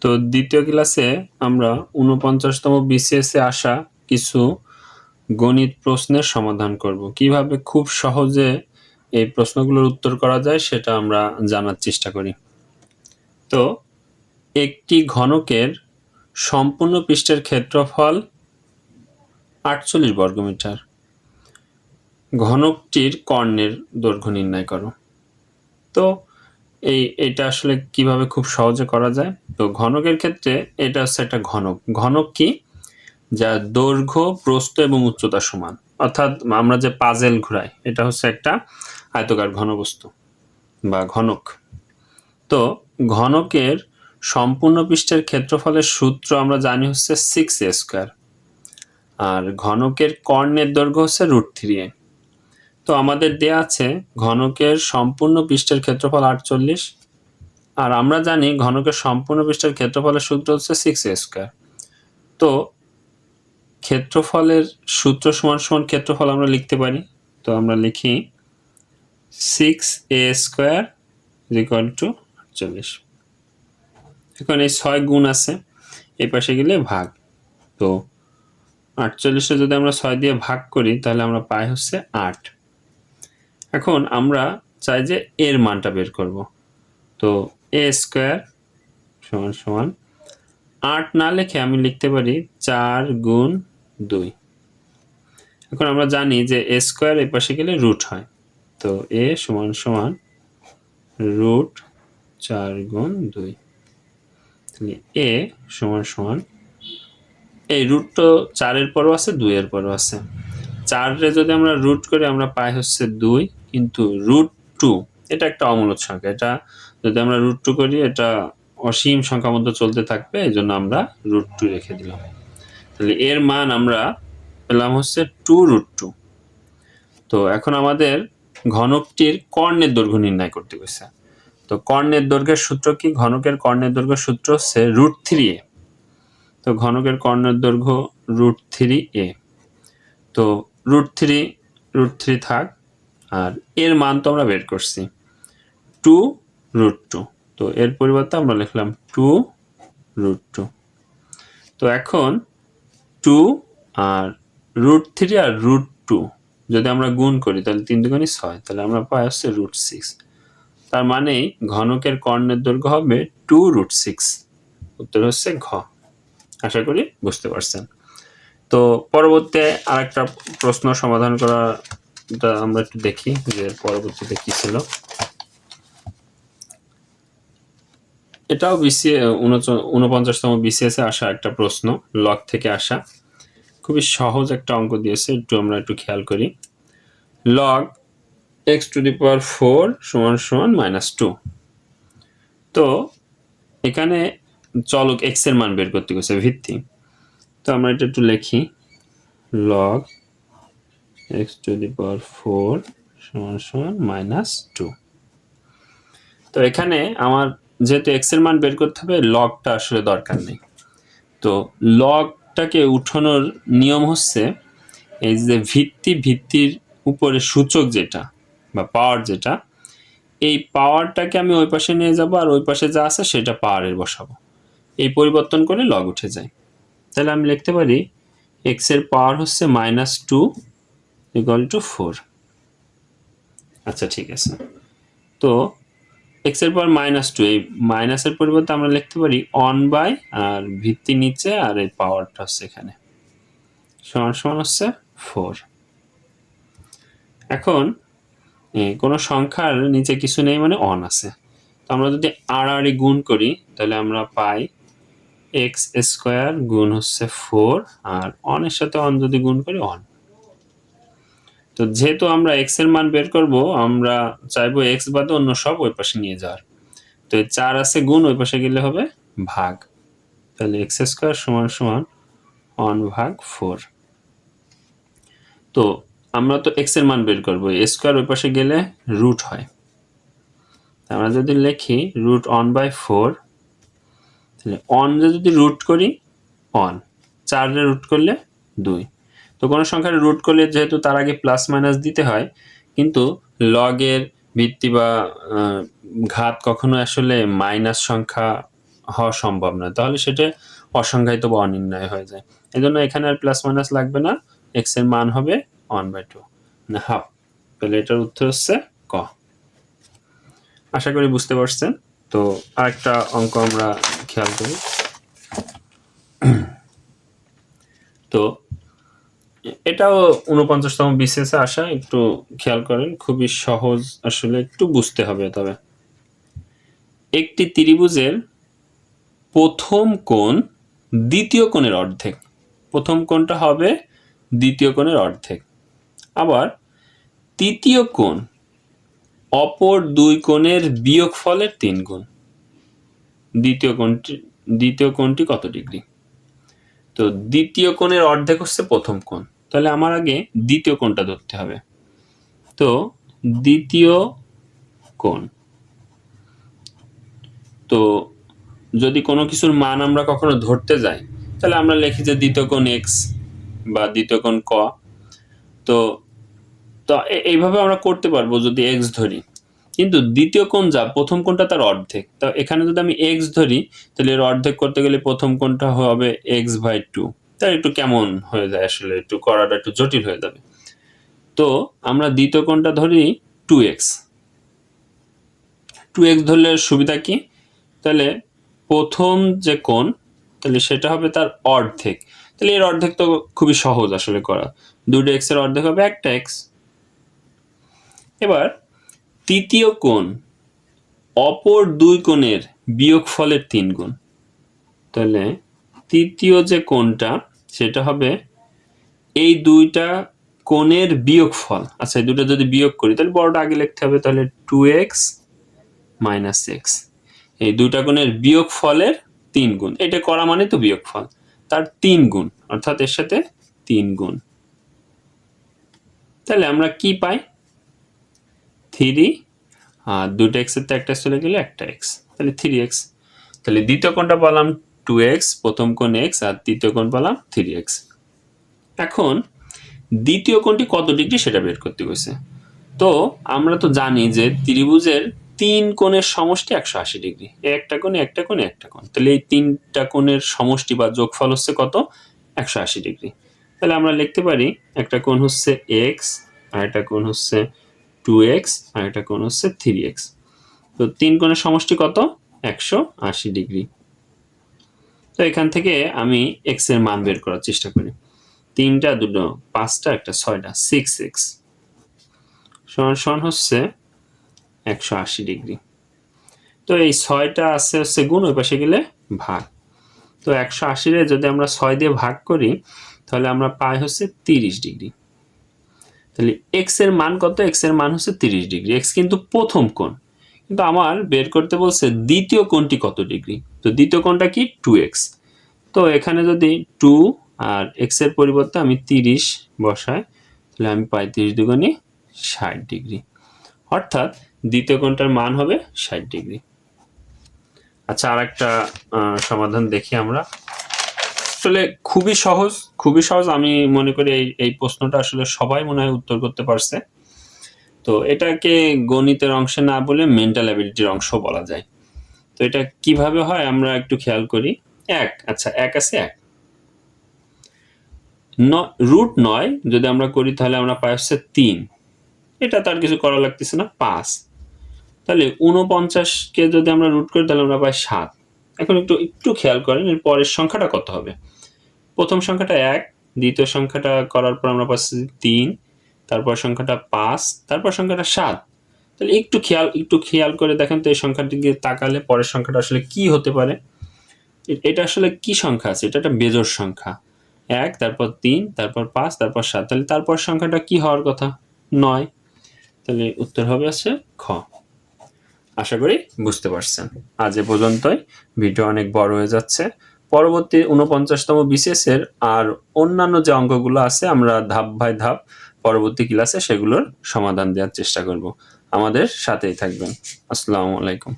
তো দ্বিতীয় ক্লাসে আমরা ৪৯তম বিসিএসে আসা কিছু গণিত প্রশ্নের সমাধান করব। কিভাবে খুব সহজে এই প্রশ্নগুলোর উত্তর করা যায় সেটা আমরা জানার চেষ্টা করি। তো একটি ঘনকের সম্পূর্ণ পৃষ্ঠের ক্ষেত্রফল ৪৮ বর্গমিটার। ঘনকটির কর্ণের দৈর্ঘ্য নির্ণয় করো। তো এটা আসলে কিভাবে খুব সহজে করা যায়। তো ঘনকের ক্ষেত্রে এটা হচ্ছে একটা ঘনক। ঘনক কি? যা দৈর্ঘ্য, প্রস্থ এবং উচ্চতা সমান। অর্থাৎ আমরা যে পাজেল ঘুরাই এটা হচ্ছে একটা আয়তকার ঘনবস্তু বা ঘনক। তো ঘনকের সম্পূর্ণ পৃষ্ঠের ক্ষেত্রফলের সূত্র আমরা জানি হচ্ছে 6a²। আর ঘনকের কর্ণের দৈর্ঘ্য হচ্ছে √3a। তো আমাদের দেয়া আছে ঘনকের সম্পূর্ণ পৃষ্ঠের ক্ষেত্রফল ৪৮। আর আমরা জানি ঘনকের সম্পূর্ণ পৃষ্ঠের ক্ষেত্রফলের সূত্র হচ্ছে 6a²। তো ক্ষেত্রফলের সূত্র সমান সমান ক্ষেত্রফল আমরা লিখতে পারি। তো আমরা লিখি 6a² = ৪৮। এখন এই ৬ গুণ আছে, এই পাশে গেলে ভাগ। তো ৪৮ যদি আমরা ৬ দিয়ে ভাগ করি তাহলে আমরা পাই হচ্ছে ৮। এখন আমরা চাই যে এর মানটা বের করব। তো a² = ৮ না লিখে আমি লিখতে পারি ৪ গুণ ২। এখন আমরা জানি যে a² এই পাশে গেলে রুট হয়। তো a = √৪ গুণ ২। তাহলে a = এই রুট তো ৪ এর পরও আছে, ২ এর পরও আছে। ৪ রে যদি আমরা রুট করি আমরা পাই হচ্ছে ২, কিন্তু √2 এটা একটা অমূলদ সংখ্যা। এটা যদি আমরা √2 করি এটা অসীম সংখ্যার মধ্যে চলতে থাকবে, এই জন্য আমরা √2 রেখে দিলাম। তাহলে এর মান আমরা পেলাম হচ্ছে 2√2। তো এখন আমাদের ঘনকটির কর্ণের দৈর্ঘ্য নির্ণয় করতে গেছে। তো কর্ণের দৈর্ঘ্যের সূত্র কি? ঘনকের কর্ণের দৈর্ঘ্যের সূত্র হচ্ছে √3a। তো ঘনকের কর্ণের দৈর্ঘ্য √3a। তো √3 থাক, আর এর মান তো আমরা বের করছি 2√2। তো এর পরিবর্তে আমরা লিখলাম 2√2। তো এখন 2 আর √3 আর √2 যদি আমরা গুণ করি তাহলে 3 × 2 = 6, তাহলে আমরা পাই হচ্ছে √6। তার মানে ঘনকের কর্ণের দৈর্ঘ্য হবে 2√6। উত্তর হচ্ছে ঘ। আশা করি বুঝতে পারছেন। তো পরবর্তী আরেকটা প্রশ্ন সমাধান করাটা আমরা একটু দেখি যে পরবর্তীতে কি ছিল। এটাও ৪৯তম বিসিএসে আসা একটা প্রশ্ন, লগ থেকে আসা। খুবই সহজ একটা অঙ্ক দিয়েছে, আমরা একটু খেয়াল করি। log x⁴ = -2। তো এখানে চলক x এর মান বের করতে গেছে, ভিত্তি। তো আমরা এটা একটু লিখি log x⁴ = -2। তো এখানে আমার যেহেতু x এর মান বের করতে হবে, লগটা আসলে দরকার নেই। তো লগটাকে উঠানোর নিয়ম হচ্ছে এই যে ভিত্তির উপরে সূচক যেটা বা পাওয়ার যেটা, এই পাওয়ারটাকে আমি ওই পাশে নিয়ে যাব আর ওই পাশে যা আছে সেটা পাওয়ারের বসাবো। এই পরিবর্তন করে লগ উঠে যায়। তাহলে আমি লিখতে পারি x এর পাওয়ার হচ্ছে -2 = 4। আচ্ছা, ঠিক আছে। তো x এর পাওয়ার -2, এই মাইনাসের পরিবর্তে আমরা লিখতে পারি 1/, আর ভিত্তি নিচে আর এই পাওয়ারটা হচ্ছে এখানে, সমান হচ্ছে 4। এখন কোন সংখ্যার নিচে কিছু নেই মানে 1 আছে। তো আমরা যদি আড়াআড়ি গুণ করি তাহলে আমরা পাই x² গুণ হচ্ছে 4, আর 1 এর সাথে 1 যদি গুণ করি 1। তো যেহেতু আমরা x এর মান বের করব, আমরা চাইবো x বাদে অন্য সব ওই পাশে নিয়ে যাওয়ার। তো 4 আছে গুণ, ওই পাশে গেলে হবে ভাগ। তাহলে x² = 1/4। তো আমরা তো x এর মান বের করব, a² ওই পাশে গেলে রুট হয়। আমরা যদি লিখি √1/4, তাহলে 1 যদি রুট করি 1, 4 রে রুট করলে 2। তো কোনো সংখ্যার রুট করলে যেহেতু তার আগে প্লাস মাইনাস দিতে হয়, কিন্তু লগের ভিত্তি বা ঘাত কখনো আসলে মাইনাস সংখ্যা হওয়া সম্ভব নয়, তাহলে সেটা অসংজ্ঞায়িত বা অনির্ণয় হয়ে যায়। এই জন্য এখানে আর প্লাস মাইনাস লাগবে না, এক্স এর মান হবে 1/2 না হাফ। তাহলে এটার উত্তর হচ্ছে ক। আশা করি বুঝতে পারছেন। তো আরেকটা অঙ্ক আমরা খেয়াল করি। তো এটাও 49তম বিসিএসে আসা, একটু খেয়াল করেন, খুবই সহজ, আসলে একটু বুঝতে হবে। তবে একটি ত্রিভুজের প্রথম কোণ দ্বিতীয় কোণের অর্ধেক, প্রথম কোণটা হবে দ্বিতীয় কোণের অর্ধেক, আবার তৃতীয় কোণ অপর দুই কোণের বিয়োগফলের 3 গুণ। দ্বিতীয় কোণটি কত ডিগ্রি? তো দ্বিতীয় কোণের অর্ধেক হচ্ছে প্রথম কোণ, তাহলে আমার আগে দ্বিতীয় কোণটা ধরতে হবে। তো দ্বিতীয় কোণ, তো যদি কোনো কিছুর মান আমরা কখনো ধরতে যাই, তাহলে আমরা লিখি যে দ্বিতীয় কোণ এক্স বা দ্বিতীয় কোণ ক। তো তো এইভাবে আমরা করতে পারবো যদি এক্স ধরি, কিন্তু দ্বিতীয় কোণ যা প্রথম কোণটা তার অর্ধেক। তো এখানে যদি আমি এক্স ধরি, তাহলে এর অর্ধেক করতে গেলে প্রথম কোণটা হবে x/2। তাই একটু কেমন হয়ে যায়, আসলে একটু করাটা একটু জটিল হয়ে যাবে। তো আমরা দ্বিতীয় কোণটা ধরি 2x। 2x ধরলে সুবিধা কি, তাহলে প্রথম যে কোণ, তাহলে সেটা হবে তার অর্ধেক। তাহলে এর অর্ধেক তো খুবই সহজ আসলে করা, 2টা x এর অর্ধেক হবে 1টা x। এবার তৃতীয় কোণ অপর দুই কোণের বিয়োগফলের 3 গুণ। তাহলে তৃতীয় যে কোণটা, সেটা হবে এই দুইটা কোণের বিয়োগফল। আচ্ছা, এই দুটো যদি বিয়োগ করি, তাহলে বড়টা আগে লিখতে হবে, তাহলে 2x - x। এই দুইটা কোণের বিয়োগফলের 3 গুণ, এটা করা মানে তো বিয়োগফল, তার 3 গুণ, অর্থাৎ এর সাথে 3 গুণ। তাহলে আমরা কি পাই? 3, আর 2টা x এর তো একটা চলে গেলে 1টা x, তাহলে 3x। তাহলে দ্বিতীয় কোণটা পেলাম 2x, প্রথম কোণ x, আর তৃতীয় কোণ পেলাম 3x। এখন দ্বিতীয় কোণটি কত ডিগ্রি সেটা বের করতে গেছে। তো আমরা তো জানি যে ত্রিভুজের 3 কোণের সমষ্টি 180 ডিগ্রি, একটা কোণে একটা কোণে একটা কোণ, তাহলে এই 3টা কোণের সমষ্টি বা যোগফল হচ্ছে কত? 180 ডিগ্রি। তাহলে আমরা লিখতে পারি একটা কোণ হচ্ছে x, আর একটা কোণ হচ্ছে 2x, আর একটা কোণ হচ্ছে 3x। তো 3 কোণের সমষ্টি কত? 180 ডিগ্রি। তো এখান থেকে আমি x এর মান বের করার চেষ্টা করি। 3টা 2টো 5টা একটা 6টা 6x সমান হচ্ছে 180 ডিগ্রি। তো এই 6টা আছে হচ্ছে গুণ, ওই পাশে গেলে ভাগ। তো 180 রে যদি আমরা 6 দিয়ে ভাগ করি, তাহলে আমরা পাই হচ্ছে 30 ডিগ্রি। তাহলে x এর মান কত? x এর মান হচ্ছে 30 ডিগ্রি। x কিন্তু প্রথম কোণ, কিন্তু আমার বের করতে বলছে দ্বিতীয় কোণটি কত ডিগ্রি। তো দ্বিতীয় কোণটা কি? 2x। তো এখানে যদি 2 আর x এর পরিবর্তে আমি 30 বসাই, তাহলে আমি পাই 30 দুগুণে 60 ডিগ্রি, অর্থাৎ দ্বিতীয় কোণটার মান হবে 60 ডিগ্রি। আচ্ছা, আর একটা সমাধান দেখি আমরা। আসলে খুবই সহজ, আমি মনে করি এই প্রশ্নটা আসলে সবাই মনে হয় উত্তর করতে পারছে। তো এটাকে গণিতের অংশে না বলে মেন্টাল অ্যাবিলিটির অংশ বলা যায়। তো এটা কিভাবে হয় আমরা একটু খেয়াল করি। আচ্ছা, 1 আছে 1, √9 যদি আমরা করি, তাহলে আমরা পাই হচ্ছে 3। এটা তার কিছু করা লাগতেছে না, 5। তাহলে 49কে যদি আমরা রুট করি, তাহলে আমরা পাই 7। এখন একটু খেয়াল করেন, এর পরের সংখ্যাটা কত হবে। প্রথম সংখ্যাটা 1, দ্বিতীয় সংখ্যাটা করার পর আমরা পাচ্ছি 3, তারপর সংখ্যাটা 5, তারপর সংখ্যাটা 7। তাহলে একটু খেয়াল করে দেখেন তো, এই সংখ্যাটিকে তাকালে পরের সংখ্যাটা আসলে কি হতে পারে। এটা আসলে কি সংখ্যা আছে? এটা একটা বেজোড় সংখ্যা। 1, তারপর 3, তারপর 5, তারপর 7। তাহলে তারপর সংখ্যাটা কি হওয়ার কথা? 9। তাহলে উত্তর হবে আছে খ। আশা করি বুঝতে পারছেন। আজ এ পর্যন্তই, ভিডিও অনেক বড় হয়ে যাচ্ছে। পরবর্তী 49তম বিসিএস এর আর অন্যান্য যে অঙ্কগুলো আছে, আমরা ধাপ বাই ধাপ পরবর্তী ক্লাসে সেগুলোর সমাধান দেওয়ার চেষ্টা করব। আমাদের সাথেই থাকবেন। আসসালামু আলাইকুম।